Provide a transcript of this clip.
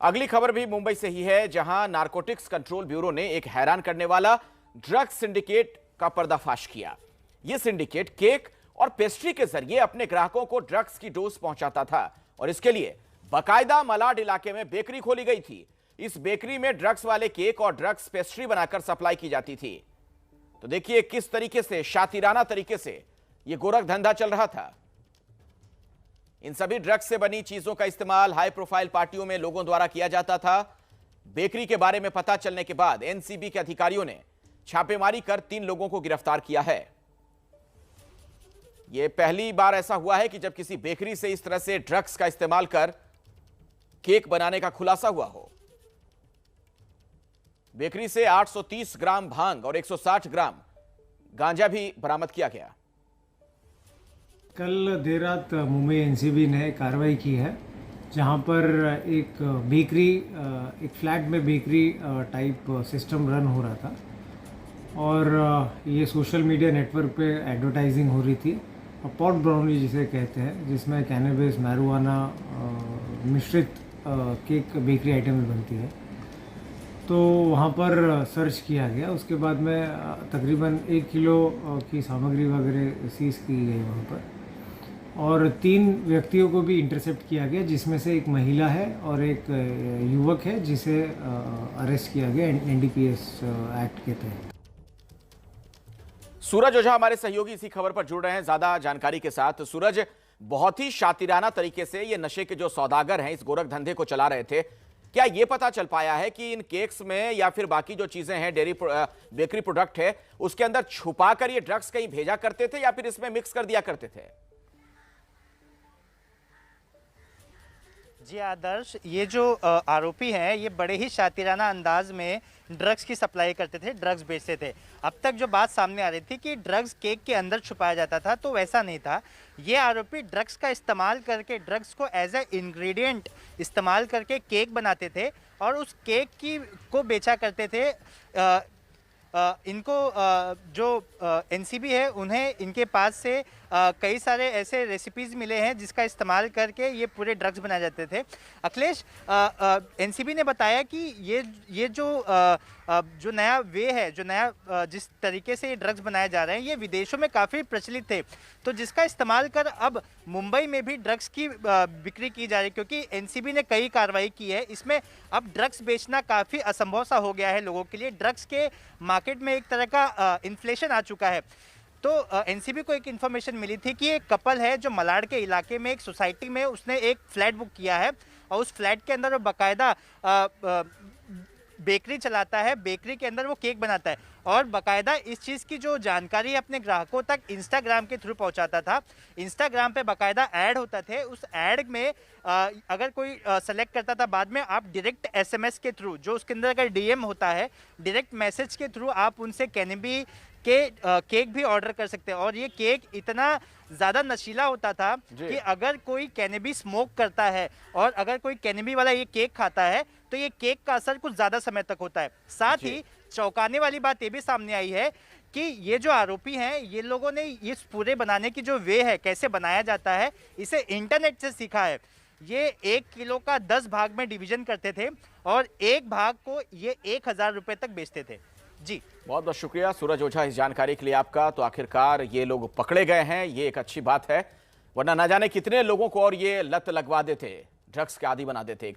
अगली खबर भी मुंबई से ही है, जहां नारकोटिक्स कंट्रोल ब्यूरो ने एक हैरान करने वाला ड्रग्स सिंडिकेट का पर्दाफाश किया। यह सिंडिकेट केक और पेस्ट्री के जरिए अपने ग्राहकों को ड्रग्स की डोज पहुंचाता था और इसके लिए बाकायदा मलाड इलाके में बेकरी खोली गई थी। इस बेकरी में ड्रग्स वाले केक और ड्रग्स पेस्ट्री बनाकर सप्लाई की जाती थी। तो देखिए किस तरीके से शातिराना तरीके से यह गोरख धंधा चल रहा था। इन सभी ड्रग्स से बनी चीजों का इस्तेमाल हाई प्रोफाइल पार्टियों में लोगों द्वारा किया जाता था। बेकरी के बारे में पता चलने के बाद एनसीबी के अधिकारियों ने छापेमारी कर 3 लोगों को गिरफ्तार किया है। यह पहली बार ऐसा हुआ है कि जब किसी बेकरी से इस तरह से ड्रग्स का इस्तेमाल कर केक बनाने का खुलासा हुआ हो। बेकरी से 830 ग्राम भांग और 160 ग्राम गांजा भी बरामद किया गया। कल देर रात मुंबई एनसीबी ने कार्रवाई की है, जहां पर एक बेकरी, एक फ्लैट में बेकरी टाइप सिस्टम रन हो रहा था और ये सोशल मीडिया नेटवर्क पे एडवर्टाइजिंग हो रही थी। पॉट ब्राउनी जिसे कहते हैं, जिसमें कैनबिस, मैरिजुआना मिश्रित केक बेकरी आइटम्स बनती है। तो वहाँ पर सर्च किया गया। उसके बाद में तकरीबन 1 किलो की सामग्री वगैरह सीज की गई वहाँ पर, और 3 व्यक्तियों को भी इंटरसेप्ट किया गया, जिसमें से एक महिला है और एक युवक है जिसे अरेस्ट किया गया एनडीपीएस एक्ट के तहत। सूरज ओझा हमारे सहयोगी इसी खबर पर जुड़ रहे हैं ज्यादा जानकारी के साथ। सूरज, बहुत ही शातिराना तरीके से ये नशे के जो सौदागर हैं इस गोरख धंधे को चला रहे थे। क्या ये पता चल पाया है कि इन केक्स में या फिर बाकी जो चीजें हैं बेकरी प्रोडक्ट है उसके अंदर छुपा कर ये ड्रग्स कहीं भेजा करते थे या फिर इसमें मिक्स कर दिया करते थे? जी आदर्श, ये जो आरोपी हैं ये बड़े ही शातिराना अंदाज में ड्रग्स की सप्लाई करते थे, ड्रग्स बेचते थे। अब तक जो बात सामने आ रही थी कि ड्रग्स केक के अंदर छुपाया जाता था, तो वैसा नहीं था। ये आरोपी ड्रग्स का इस्तेमाल करके, ड्रग्स को एज ए इंग्रेडिएंट इस्तेमाल करके केक बनाते थे और उस केक को बेचा करते थे। इनको जो एनसीबी है उन्हें इनके पास से कई सारे ऐसे रेसिपीज़ मिले हैं जिसका इस्तेमाल करके ये पूरे ड्रग्स बनाए जाते थे। अखिलेश, एनसीबी ने बताया कि ये जो नया वे है, जो नया जिस तरीके से ये ड्रग्स बनाए जा रहे हैं, ये विदेशों में काफ़ी प्रचलित थे, तो जिसका इस्तेमाल कर अब मुंबई में भी ड्रग्स की बिक्री की जा रही है। क्योंकि एनसीबी ने कई कार्रवाई की है, इसमें अब ड्रग्स बेचना काफ़ी असंभव सा हो गया है लोगों के लिए। ड्रग्स के मार्केट में एक तरह का इन्फ्लेशन आ चुका है। तो एनसीबी को एक इन्फॉर्मेशन मिली थी कि एक कपल है जो मलाड के इलाके में एक सोसाइटी में उसने एक फ्लैट बुक किया है और उस फ्लैट के अंदर वो बाकायदा बेकरी चलाता है। बेकरी के अंदर वो केक बनाता है और बाकायदा इस चीज़ की जो जानकारी अपने ग्राहकों तक इंस्टाग्राम के थ्रू पहुंचाता था। इंस्टाग्राम पे बाकायदा ऐड होता थे। उस ऐड में अगर कोई सेलेक्ट करता था, बाद में आप डायरेक्ट एसएमएस के थ्रू, जो उसके अंदर अगर डीएम होता है, डायरेक्ट मैसेज के थ्रू आप उनसे कैनबी के केक भी ऑर्डर कर सकते हैं। और ये केक इतना ज़्यादा नशीला होता था कि अगर कोई कैनबी स्मोक करता है और अगर कोई कैनबी वाला ये केक खाता है तो ये केक का असर कुछ ज़्यादा समय तक होता है। साथ ही चौंकाने वाली बात ये भी सामने आई है कि ये जो आरोपी हैं, ये लोगों ने इस पूरे बनाने की जो वे है, कैसे बनाया जाता है, इसे इंटरनेट से सीखा है। ये 1 किलो का 10 भाग में डिवीजन करते थे और एक भाग को ये 1000 रुपये तक बेचते थे। जी, बहुत बहुत शुक्रिया सूरज ओझा इस जानकारी के लिए आपका। तो आखिरकार ये लोग पकड़े गए हैं, ये एक अच्छी बात है, वरना ना जाने कितने लोगों को और ये लत लगवा देते, ड्रग्स के आदी बना देते।